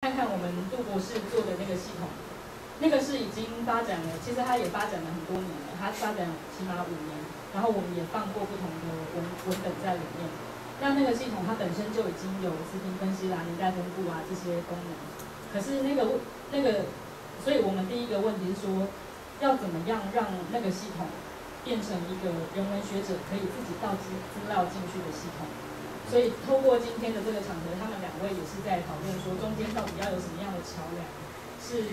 看看我们杜博士做的那个系统，那个是已经发展了，其实它也发展了很多年了，它发展起码5年，然后我们也放过不同的文本在里面。那个系统它本身就已经有词频分析啦、年代分布啊这些功能，可是所以我们第一个问题是说，要怎么样让那个系统变成一个人文学者可以自己倒资料进去的系统？所以透过今天的这个场合，他们2位也是在讨论说，中间到底要有什么样的桥梁，是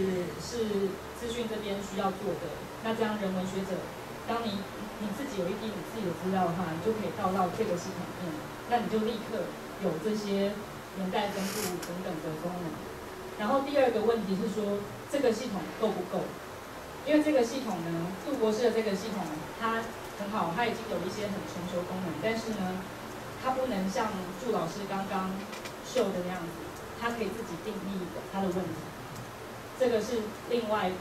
资讯这边需要做的。那这样人文学者，当你自己有一批你自己的资料的话，你就可以倒到这个系统面，那你就立刻有这些年代分布等等的功能。然后第二个问题是说，这个系统够不够？因为这个系统呢，杜博士的这个系统它很好，它已经有一些很成熟功能，但是呢，它不能像祝老师刚刚秀的那样子，它可以自己定义它的问题。这个是另外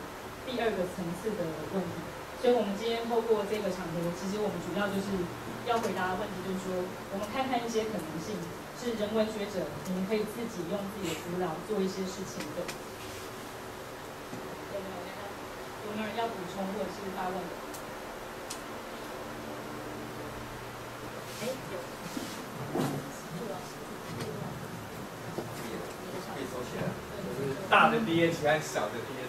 第2个层次的问题。所以我们今天透过这个场合，其实我们主要就是要回答的问题，就是说，我们看看一些可能性，是人文学者你们可以自己用自己的资料做一些事情的。有没有人要补充或者是发问的？有。可以收起来，就是大的 DH 和小的 DH。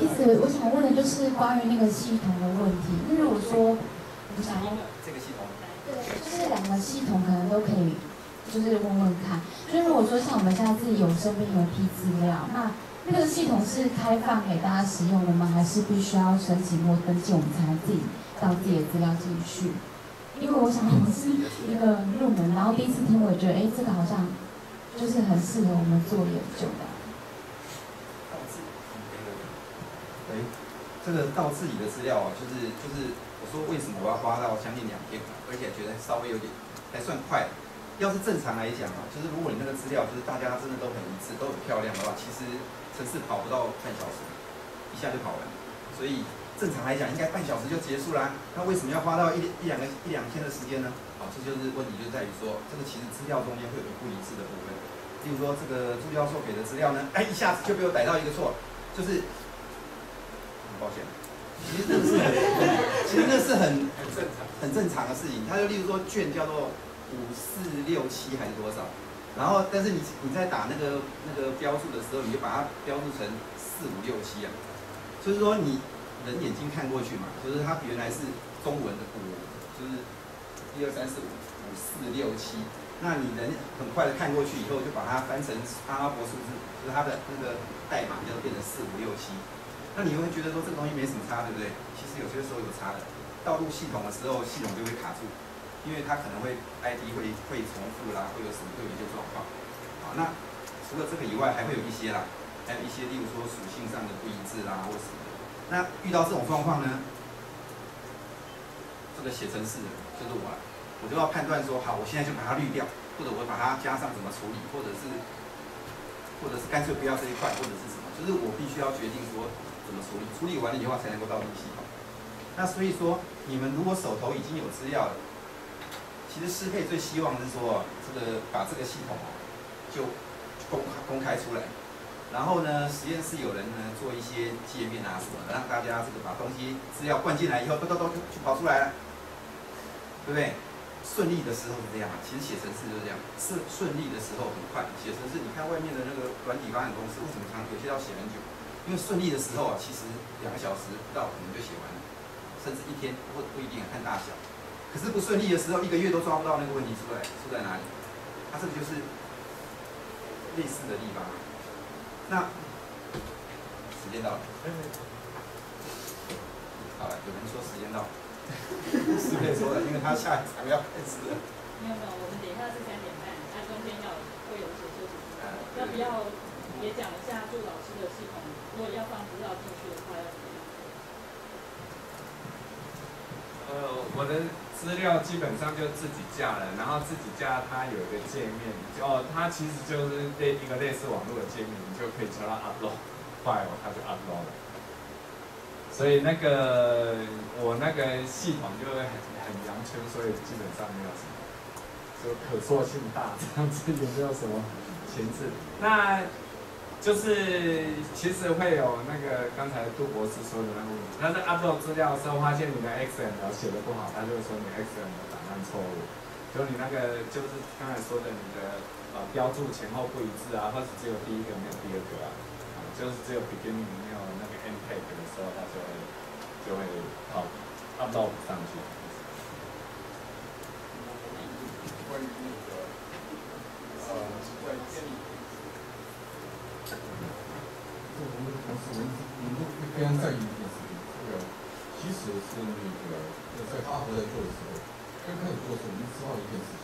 意思我想问的就是关于那个系统的问题。那如果说我想要这个系统，对，就是2个系统可能都可以，就是问问看。就是如果说像我们现在自己有身边有一批资料，那个系统是开放给大家使用的吗？还是必须要申请或登记，我们才能自己到自己的资料进去？因为我想我是一个入门，然后第一次听，我觉得这个好像就是很适合我们做研究的。这个到自己的资料啊，就是我说为什么我要花到将近2天，而且觉得稍微有点还算快。要是正常来讲啊，就是如果你那个资料就是大家真的都很一致，都很漂亮的话，其实程式跑不到半小时，一下就跑完。所以正常来讲应该半小时就结束啦。那为什么要花到一两天的时间呢？好，这就是问题，就在于说这个其实资料中间会有不一致的部分。例如说这个朱教授给的资料呢，一下子就被我逮到一个错，就是。抱歉，其实那是很正常的事情。他就例如说卷叫做5467还是多少，然后但是你在打那个标注的时候，你就把它标注成4567啊。所以说你人眼睛看过去嘛，就是它原来是中文的就是1 2 3 4 5 5 4 6 7，那你人很快的看过去以后，就把它翻成阿拉伯数字，就是它的那个代码就变成4567。那你会觉得说这个东西没什么差，对不对？其实有些时候有差的。倒入系统的时候，系统就会卡住，因为它可能会 ID 会重复啦，会有什么会有一些状况。好，那除了这个以外，还会有一些啦，还有一些例如说属性上的不一致啦，或什么的。那遇到这种状况呢，这个写程式的就是我了，我就要判断说，好，我现在就把它滤掉，或者我把它加上怎么处理，或者是干脆不要这一块，或者是什么，就是我必须要决定说。怎么处理完了以后才能够倒入系统。那所以说，你们如果手头已经有资料了，其实适配最希望是说，把这个系统就公开出来，然后呢，实验室有人呢做一些界面啊什么的，让大家把东西资料灌进来以后，都就跑出来了，对不对？顺利的时候是这样啊，其实写程式就是这样，顺利的时候很快，写程式你看外面的那个软体发展公司为什么有些要写很久？因为顺利的时候啊，其实2个小时不到可能就写完了，甚至1天或不一定看大小。可是不顺利的时候，1个月都抓不到那个问题出在哪里？它这个就是类似的地方。那时间到了，好了，有人说时间到了，是可以说了，因为他下一场要开始了。没有，我们等一下是3点半，它中间会有一些休息时间。要不要也讲一下祝老师的系统？如果要放资料进去的话，要怎么样？我的资料基本上就自己架了，然后自己架它有一个界面，它其实就是一个类似网络的界面，你就可以叫它 upload file， 它就 upload 了。所以我那个系统就会很阳春，所以基本上没有什么，就可塑性大，这样子也没有什么前置。那就是其实会有那个刚才杜博士说的那个问题，他在 upload 资料的时候发现你的 XML 写的不好，他就会说你 XML 档案错误，就你那个就是刚才说的你的标注前后不一致啊，或者只有第一个没有第二个啊，就是只有 beginning 没有那个 end tag 的时候，它就会upload 不上去。关于那个在建立，我们的同事我们都非常在意一件事情，这个其实是那个在哈佛在做的时候，刚开始做的时候，我们知道一件事情，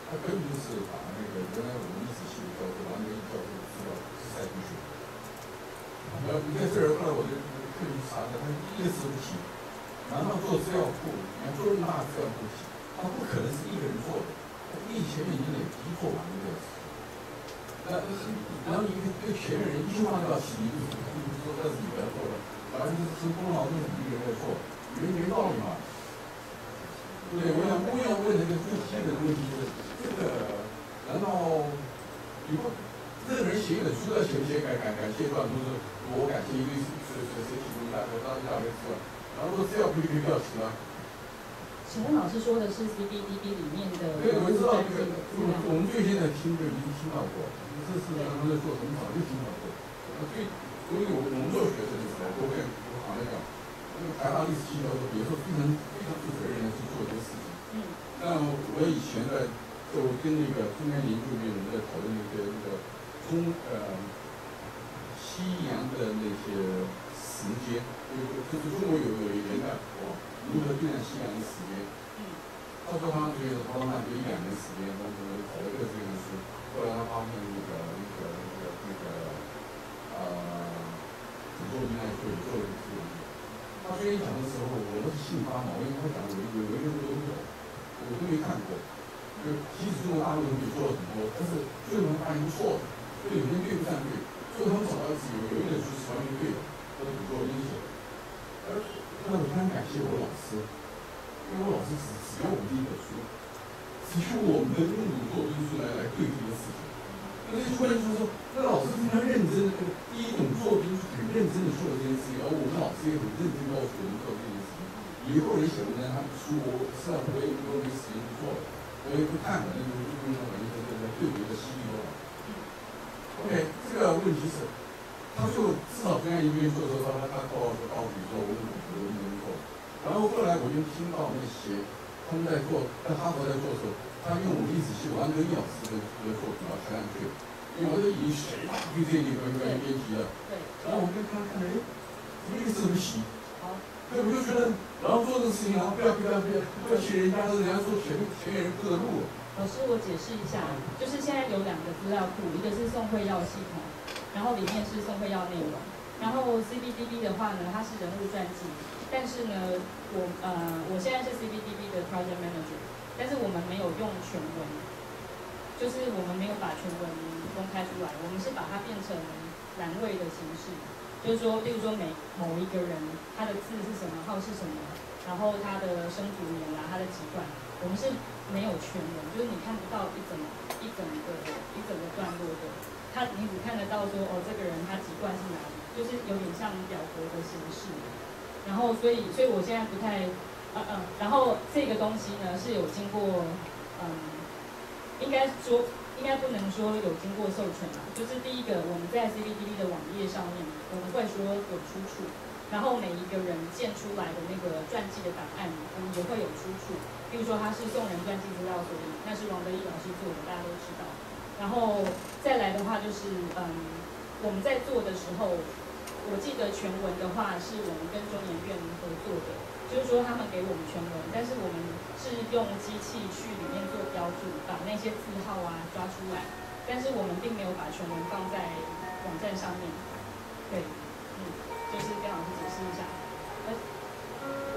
他根本就是把那个原来我们历史系的教授、王德义教授的资料塞进去。你在这儿，后来我就特意查了，他一个字不写。难道做资料库，你要做那么大的资料库，他不可能是一个人做的，他一前面已经累积做完了这个事情。然后你对前面人一句话都要起疑，你说这是你来做的，反正是功劳都是你一个人在做，没道理嘛。对，我想问那个最基本的问题就是，这个难道以后任何人写一本书要写感谢段，都是我感谢一个谁提供一大堆资料，然后说资料不要提了。请问老师说的是 CBDB 里面的？对，我知道这个，我们最近在听就已经听到过，这是他们在做什么早就听到过。因为我们做学生的时候，都会好像讲，那个台大历史系教授有时候非常负责任的去做这个事情。那我以前我跟那个中央研究院我们在讨论那个西洋的那些时间，就是中国有研究如何对待西洋的时间。他说他觉得他就1-2年时间，他讨论各式各样的书。后来他发现整个应该做了一个事情。他虽然讲的时候，我都是心里发毛，因为他讲的我一个都有，我都没看过。就即使中国大陆人也做了很多，但是最后发现是错的，所以有些对不上对，所以他们找到有一本书是完全对的，或者比如说我理解。后来我非常感谢我老师，因为我老师只要我们这一本书，只要我们的用武做兵书来对这个事情。那就关键就是说，那老师非常认真，第一种做兵很认真的做这件事情，而我们老师也很认真告诉我们做这件事情。以后人写文章，他们书我实际上我也没时间去做了，我也不看了，那就用那玩意在对比的犀利多了。OK， 这个问题是，他就至少中央研究院做的时候，他告诉说我们能做。然后后来我就听到那些他们在哈佛在做的时候，他用我历史系王德义老师的作品提上去，因为王德义谁大对这个编辑了。然后我跟他看了，一个字不写。对，我就觉得，然后做这个事情，然后不要学人家，人家说前面人铺的路。老师，我解释一下，就是现在有2个资料库，一个是宋慧耀系统，然后里面是宋慧耀内容。然后 CBDB 的话呢，它是人物传记，但是呢，我现在是 CBDB 的 Project Manager， 但是我们没有用全文，就是我们没有把全文公开出来，我们是把它变成栏位的形式，就是说，例如说某一个人他的字是什么，号是什么，然后他的生卒年啊，他的籍贯，我们是没有全文，就是你看不到一整个段落的，你只看得到说哦，这个人他籍贯是哪里，就是有点像表格的形式。然后所以我现在不太，然后这个东西呢是有经过，应该不能说有经过授权啦，就是第一个我们在 CBDB 的网页上面，我们会说有出处。然后每一个人建出来的那个传记的档案，我们也会有出处。比如说他是宋人传记资料所以那是王德义老师做的，大家都知道。然后再来的话就是，我们在做的时候，我记得全文的话是我们跟中研院合作的，就是说他们给我们全文，但是我们是用机器去里面做标注，把那些字号啊抓出来，但是我们并没有把全文放在网站上面。对。就是跟老师解释一下，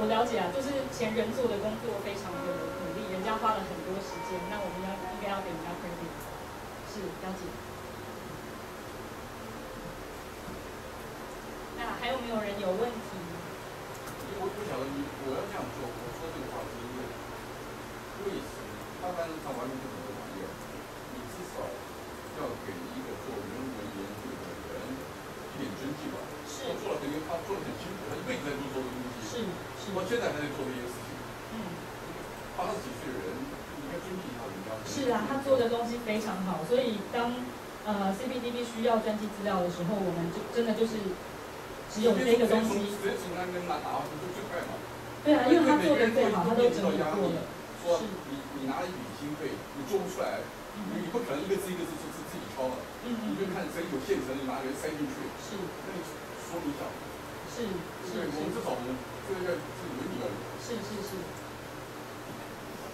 我了解啊，就是前人做的工作非常的努力，人家花了很多时间，那我们应该要给人家 credit， 是了解。那还有没有人有问题？我晓得我要这样做，我说这个话是因为什么？他完全不同的玩意儿，你至少要给一个做人文研究的人。辈子在做这个东西，是，我现在还在做这件事情。嗯， 80几岁的人，应该尊敬他人家。是啊，他做的东西非常好，所以当CPDB 需要专辑资料的时候，我们就真的就是只有这个东西。直接从那边拿就最快嘛。对啊，因为他做的最好，他都整理过了。说你拿了一笔经费，你做不出来，你不可能一个字一个字自己抄的。你就看谁有现成，你拿人塞进去。是。那你说你小。是。对，我们至少我们这个是伦理而已。是。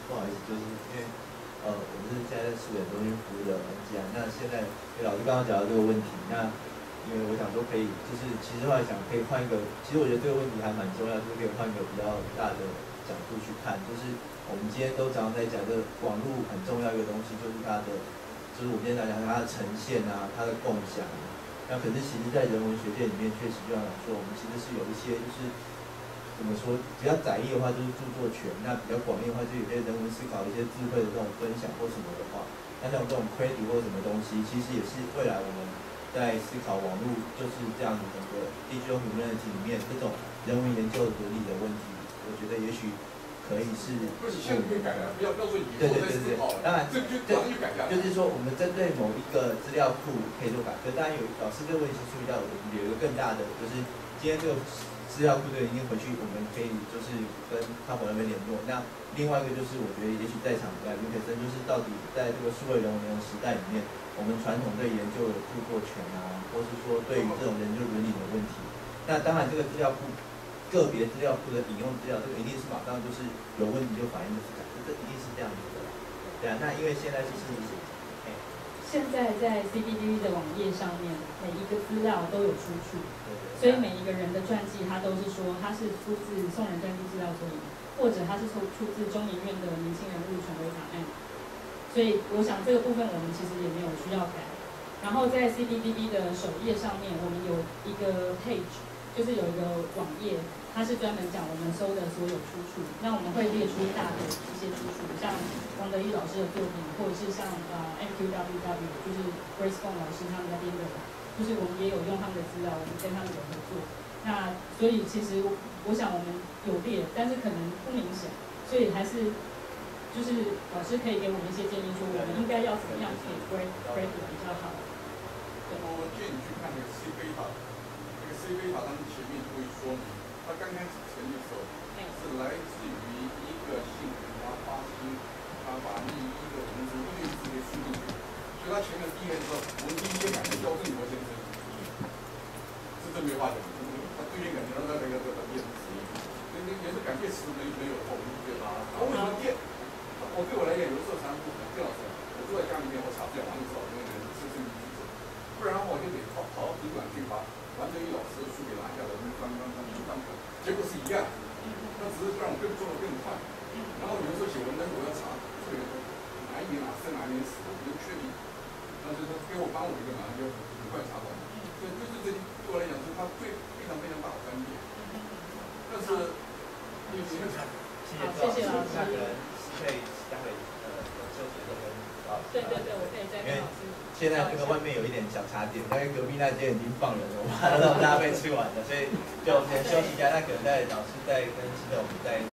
不好意思，就是因为我们是现在在数点中心服务的玩家。那现在老师刚刚讲到这个问题，那因为我想说可以，就是其实后来想可以换一个，其实我觉得这个问题还蛮重要，就是可以换一个比较大的角度去看，就是我们今天都常常在讲，这网络很重要一个东西，就是它的，就是我们今天在讲它的呈现啊，它的共享。那可是其实，在人文学界里面，确实就像说，我们其实是有一些就是怎么说，比较窄义的话就是著作权，那比较广义的话就有些人文思考、一些智慧的这种分享或什么的话，那像这种 credit 或什么东西，其实也是未来我们在思考网络就是这样子整个 digital humanity 里面这种人文研究伦理的问题，我觉得也许可以是。不是，现在可以改了，不要说以后再思考了。当然，这就马上就改下来。就是说，我们针对某一个资料库可以做改革，当然有老师这个问题是注意到有一个更大的，就是今天这个资料库的已经回去，我们可以就是跟康博那边联络。那另外一个就是，我觉得也许在场的林培生，就是到底在这个数位人文时代里面，我们传统对研究的著作权啊，或是说对于这种研究伦理的问题，那当然这个资料库。个别资料库的引用资料，这个一定是马上就是有问题就反映就是改，这一定是这样子的。对啊，那因为现在就是，现在在 CPDB 的网页上面，每一个资料都有出处，所以每一个人的传记，他都是说他是出自宋人传记资料所里，或者他是出自中研院的年轻人物权威档案。所以我想这个部分我们其实也没有需要改。然后在 CPDB 的首页上面，我们有一个 page。就是有一个网页，它是专门讲我们搜的所有出处。那我们会列出大的一些出处，像王德义老师的作品，或者是像MQWW， 就是 Grace Fong 老师他们那边的，就是我们也有用他们的资料，我们跟他们有合作。那所以其实我想我们有列，但是可能不明显，所以还是就是老师可以给我们一些建议，说我们应该要怎么样给 grade 比较好。我建议你去看那个 C 贝塔。C 贝塔他们前面就会说明，他刚开始成立的时候是来自于一个姓他发心，他把另一个文字略字给输进去，所以他前面第一个说，我们第一天感谢肖振国先生，是这没话讲，他对面感觉到那个业词音，那也是感谢词没有错，我们就觉得他为什么电？我对我来讲，有的时候常常不讲，郑老师，我坐在家里面，我查资料，完了之后，那个人是记者，不然的话我就得跑到图书馆去把。王德义老师的书给拿下来，我们翻，结果是一样，那只是让我做得更快。然后有的时候写文章我要查这个哪一年哪生哪一年死，我就确定，那就是给我帮我一个忙，就很快查完。所以就是这对我来讲是他非常大的专业。但是，谢谢老师，那可能可以待会休息的跟老师。对，我可以再跟老师。现在这个外面有一点小插电，因为隔壁那间已经放人了，我怕让大家被吃完了，所以就先休息一下。那可能在老师再跟新的我们再。